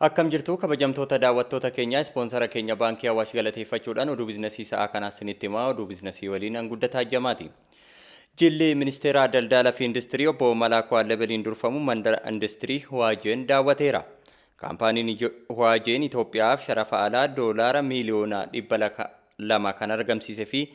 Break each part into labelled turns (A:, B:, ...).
A: Akkam jirtu kabajamtoota daawwattoota keenya ispoonsara keenya baankii Awaash galateeffachuudhaan oduu biizinasii sa'aa kanaa isinitti himaa oduu biizinasii waliin hanguddataa jamaati. Jilli ministeera daldalaa fi industirii obbo Malaakoo Allabaliin durfamu mandara industirii Huwaajeen daawwateera. Kaampaaniin Huwaajeen Itoophiyaaf sharafa alaa doolaara miiliyoona 200 kan argamsiise fi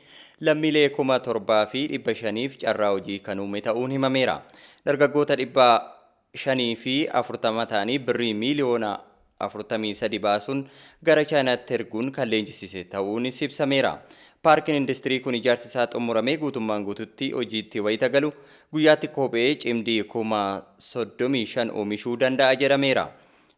A: lammiilee 7,500 carraa hojii kan uume ta'uun himameera. Dargaggoota 540 ta'anii birrii miiliyoona 43 baasuun gara Chaayinaatti erguun kan leenjisise ta'uunis ibsameera. Paarkiin industirii kun ijaarsi isaa xumuramee guutummaan guututti hojiitti wayita galu guyyaatti kophee cimdii 35,000 oomishuu danda'a jedhameera.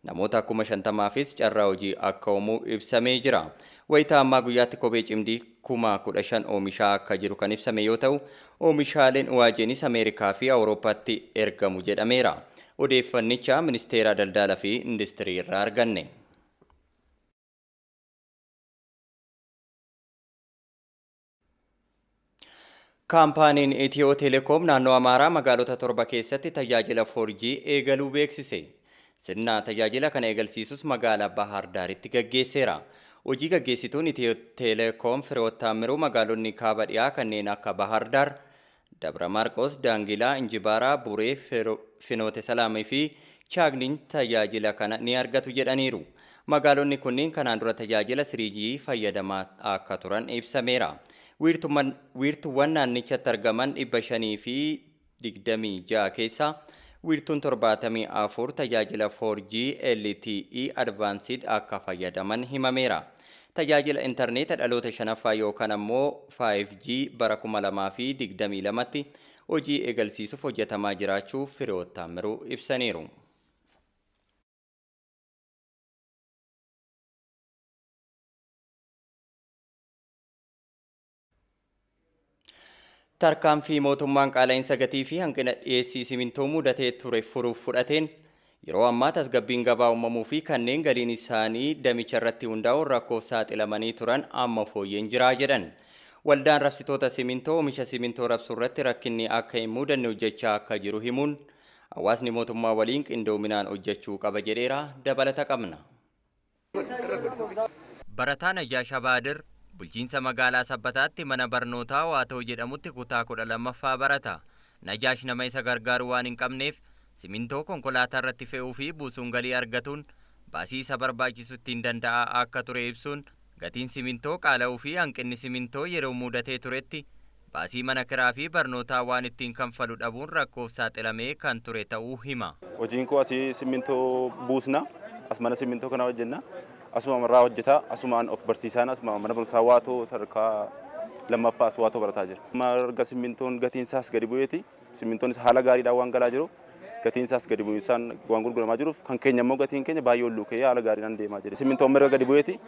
A: Namoota 50,000fis carraa hojii akka uumuu ibsamee jira. Wayita ammaa guyyaatti kophee cimdii 15,000 oomishaa akka jiru kan ibsame yoo ta'u, oomishaaleen Huwaajeenis Ameerikaa fi Awurooppaatti ergamu jedhameera. Odeeffannicha ministeera daldalaa fi industirii irraa arganne. Kaampaaniin Itiyoo Telekoom naannoo Amaaraa magaalota 7 keessatti tajaajila 4G eegaluu beeksise. Sirna tajaajila kana eegalsiisus magaalaa Bahar Daaritti gaggeesseera. Hojii gaggeessituun Itiyoo Telekoom Fireewoot Taamiruu magaalonni kaaba dhiyaa kanneen akka Bahar Daar, Dabra Maarqos, Daangilaa, Injibaaraa, Buree, Finoote Salaamii fi Chaagniin tajaajila kana ni argatu jedhaniiru. Magaalonni kunniin kanaan dura tajaajila 3G fayyadamaa akka turan ibsameera. Wiirtuuwwan naannichatti argaman 526 keessaa wiirtuun 74 tajaajila 4G LTE Advanced akka fayyadaman himameera. Tajaajila intarneeta dhaloota 5ffaa yookaan ammoo 5G bara 2022tti hojii eegalsiisuuf hojjetamaa jiraachuu Fireewoot Taamiruu ibsaniiru. Tarkaanfii mootummaan qaala'insa gatii fi hanqina dhiyeessii simintoo mudatee ture furuuf fudhateen yeroo ammaa tasgabbiin gabaa uumamuu fi kanneen galiin isaanii damicha irratti hundaa'uun rakkoof saaxilamanii turan amma fooyyeen jiraa jedhan. Waldaan rabsitoota simintoo oomisha simintoo rabsuu irratti rakkinni akka hin mudanne hojjechaa akka jiru himuun hawaasni mootummaa waliin qindoominaan hojjechuu qaba jedheera dabalata qabna. Barataan Ayyaasha Baadir bulchiinsa magaalaa Sabbataatti mana barnootaa Waatoo jedhamutti kutaa 12ffaa barata. Najaash nama isa gargaaru waan hin qabneef simintoo konkolaataa irratti fe'uu fi buusuun galii argatuun baasii isa barbaachisu ittiin danda'a akka ture ibsuun gatiin simintoo qaala'uu fi hanqinni simintoo yeroo mudatee turetti baasii mana kiraa fi barnootaa waan ittiin kanfalu dhabuun rakkoof saaxilamee kan ture ta'uu hima.
B: Hojiin koo asii simintoo buusna, as mana simintoo kana hojjenna. Asuma irraa hojjeta, asumaan of barsiisaan, asuma mana barumsaa Waatoo sadarkaa lammaffaas Waatoo barataa jira. Marga simintoon gatiin isaas gadi bu'eeti. Simintoon haala gaariidhaan waan galaa jiru. Gatiin isaas gadi bu'uusaan waan gurguramaa jiruuf kan keenya immoo gatiin keenya baay'ee ol luukee haala gaariidhaan deemaa jira. Simintoon marga gadi bu'eeti.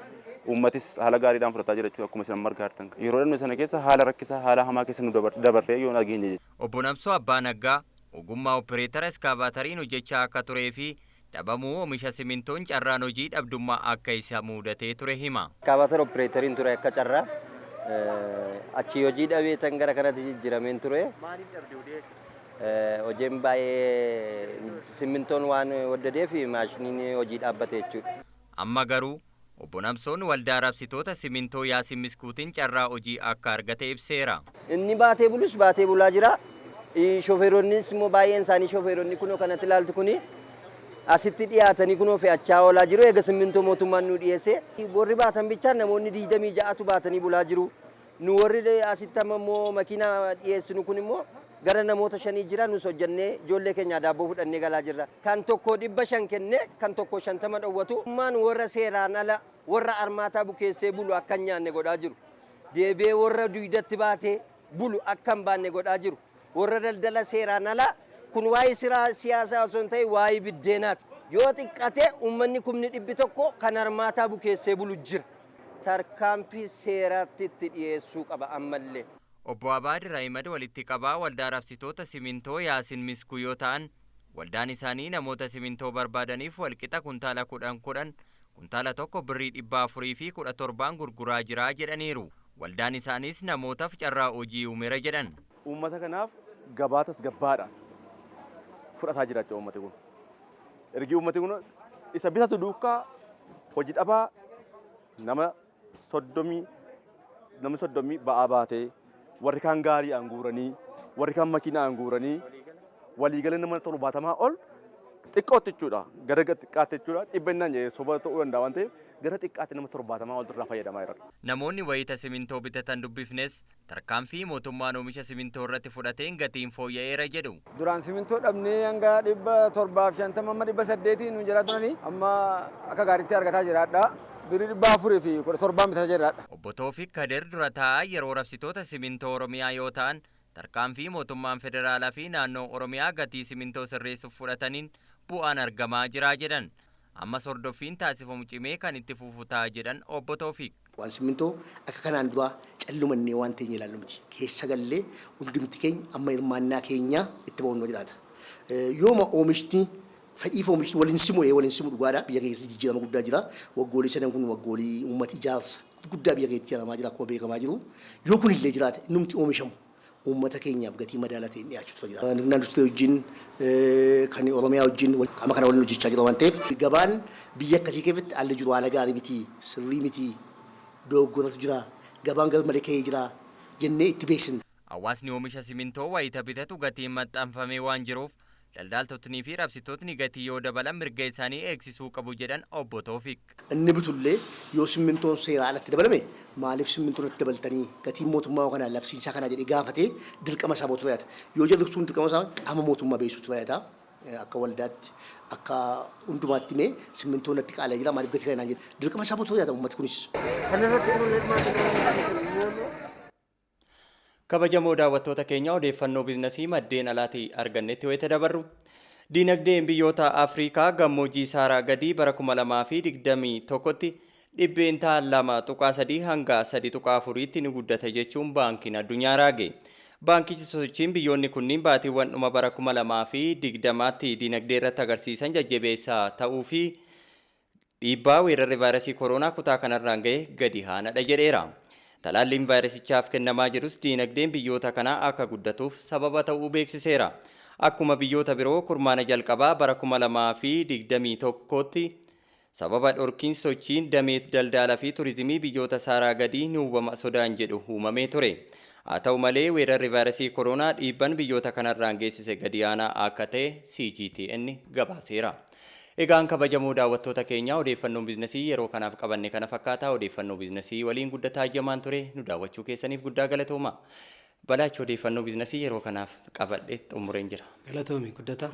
B: Uummatis haala gaariidhaan fudhataa jira jechuudha akkuma isin marga hartan. Yeroo dhabne sana keessa haala rakkisaa haala hamaa keessa nu dabarree yoo nageenye jechuudha.
A: Obbo Namsoo Abbaa Naggaa ogummaa opereetara iskaabaateriin hojjechaa akka turee fi dhabamuu oomisha simintoon carraan hojii dhabdummaa akka isa mudatee ture hima.
C: Iskaabaatera opereeteriin ture akka carraa achi hojii dhabee tan gara kanatti jijjiirameen ture. Hojiin baay'ee simintoon waan waddadeef maashiniin hojii dhaabbate jechuudha.
A: Amma garuu obbo Namsoon waldaa rabsitoota simintoo Yaasin Miskuutiin carraa hojii akka argate ibseera.
C: Inni baatee bulus baatee bulaa jira. Shofeeronnis immoo baay'een isaanii shofeeronni kunoo kanatti ilaaltu kuni asitti dhiyaatanii kunoo fe'achaa oolaa jiru. Eega simintoo mootummaan nu dhiyeesse. Warri baatan bichaan namoonni 26tu baatanii bulaa jiru. Nu warri asitti ammoo makiinaa dhiyeessinu kun immoo gara namoota 5 jira nus hojjannee ijoollee keenya daabboo fudhannee galaa jirra. Kan tokko 500 kenne kan tokko 50 dhowwatu. Ummaan warra seeraan ala warra armaataa bukeessee bulu akka hin nyaanne godhaa jiru. Deebee warra duydatti baatee bulu akka hin baanne godhaa jiru. Warra daldala seeraan ala kun waa'ee siyaasaa osoo hin ta'in waa'ee biddeenaati. Yoo xiqqate uummanni 100 kan armaataa bukeessee bulu jira. Tarkaanfii seeraatti itti dhiyeessuu qaba ammallee.
A: Obbo Abaadir Ahimad walitti qabaa waldaa rabsitoota simintoo Yaasin Miskuu yoo ta'an waldaan isaanii namoota simintoo barbaadaniif walqixa kuntaala 10 kuntaala tokko birrii 400 fi 17 gurguraa jira jedhaniiru. Waldaan isaanis namootaaf carraa hojii uumeera jedhan.
B: Uummata kanaaf gabaatas gabbaadhaan fudhataa jiraachaa uummati kun. Ergi uummati kun isa bitatu duukaa hojii dhabaa nama soddomii ba'aa baatee warri kaan gaarii aanguuranii warri kaan makiinaa aanguuranii waliigala nama 70 ol xiqqootti jechuudha. Gara xiqqaatti jechuudha. Dhibbannaan soba ta'uu danda'a waan ta'eef gara xiqqaatti nama 70 ol irraa fayyadamaa jira.
A: Namoonni wayita simintoo bitatan dubbifnes tarkaanfii mootummaan oomisha simintoo irratti fudhateen gatiin fooyya'eera jedhu.
D: Duraan simintoo dhabnee hanga 750 amma 800 nu jira turani amma akka gaariitti argataa jiraadha. Birii 400 fi 17 bitaa jiraadha.
A: Obbo Toofiq Kadir dura taa'aa yeroo rabsitoota simintoo Oromiyaa yoo ta'an tarkaanfii mootummaan federaalaa fi naannoo Oromiyaa gatii simintoo sirreessuuf fudhataniin bu'aan argamaa jira jedhan. Ammas hordoffiin taasifamu cimee kan itti fufu ta'a jedhan Obbo Toofiq.
E: Waan simintoo akka kanaan dura callumannee waan ta'e ilaallu miti. Keessa gallee hundumti keenya amma hirmaannaa keenya itti ba'uun jiraata. Yooma oomishni fedhiif oomishni waliin simu dhugaadha. Biyya keessa jijjiirama guddaa jira. Waggoolii sadan kun waggoolii uummata ijaarsa guddaa biyya keessatti ijaaramaa jira akkuma beekamaa jiru. Yoo kun illee jiraate innumti oomishamu uummata keenyaaf gatii madaalaa ta'e dhiyaachuu jira. Nagdaan industirii wajjin kan Oromiyaa wajjin amma kana waliin hojjechaa jira waan ta'eef gabaan biyya akkasii keessatti haalli jiru haala gaarii miti, sirrii miti, dogoggoratu jira, gabaan garmalee ka'ee jira jennee itti beeksisna.
A: Hawaasni oomisha simintoo wayita bitatu gatiin maxxanfamee waan jiruuf daldaltootni fi rabsitootni gatii yoo dabalan mirga isaanii eegsisuu qabu jedhan Obbo Toofiq.
E: Inni bitullee yoo simintoon seeraa alatti dabalame maaliif simintoon itti dabaltanii gatiin mootummaa kana labsiinsaa kana jedhee gaafatee dirqama isaa bootu fayyada. Yoo jallisuun dirqama isaa qaama mootummaa beeksisuutu fayyada. Akka waldaatti akka hundumaatti mee simintoon itti qaala'ee jira maaliif gatii kanaan jedhe dirqama isaa bootu fayyada uummati kunis.
A: Kabajamoo daawwattoota keenya odeeffannoo biizinasii maddeen alaatii argannetti wayita dabarru. Diinagdeen biyyoota Afrikaa gammoojjii Saaraa gadii bara 2021tti dhibbeentaa 2.3 hanga 3.4tti ni guddate jechuun baankiin addunyaa raage. Baankichi sosochiin biyyoonni kunniin baatiiwwan dhuma bara 2020tti diinagdee irratti agarsiisan jajjabeessaa ta'uu fi dhiibbaa weerarri vaayirasii koronaa kutaa kanarraan ga'e gadi aanadha jedheera. Talaalliin vaayirasichaaf kennamaa jirus diinagdeen biyyoota kanaa akka guddatuuf sababa ta'uu beeksiseera. Akkuma biyyoota biroo kurmaana jalqabaa bara 2021tti sababa dhorkiin sochiin damee daldalaa fi turizimii biyyoota Saaraa gadii ni hubama sodaan jedhu uumamee ture. Haa ta'u malee weerarri vaayirasii koronaa dhiibban biyyoota kanarraan geessise gadi aanaa akka ta'e CGTN gabaaseera. Egaan kabajamoo daawwattoota keenya odeeffannoon biizinasii yeroo kanaaf qabanne kana fakkaata. Odeeffannoo biizinasii waliin guddataa jamaan ture nu daawwachuu keessaniif guddaa galatooma. Balaachi odeeffannoo biizinasii yeroo kanaaf qabadhe xumureen jira.
F: Galatoomi guddataa.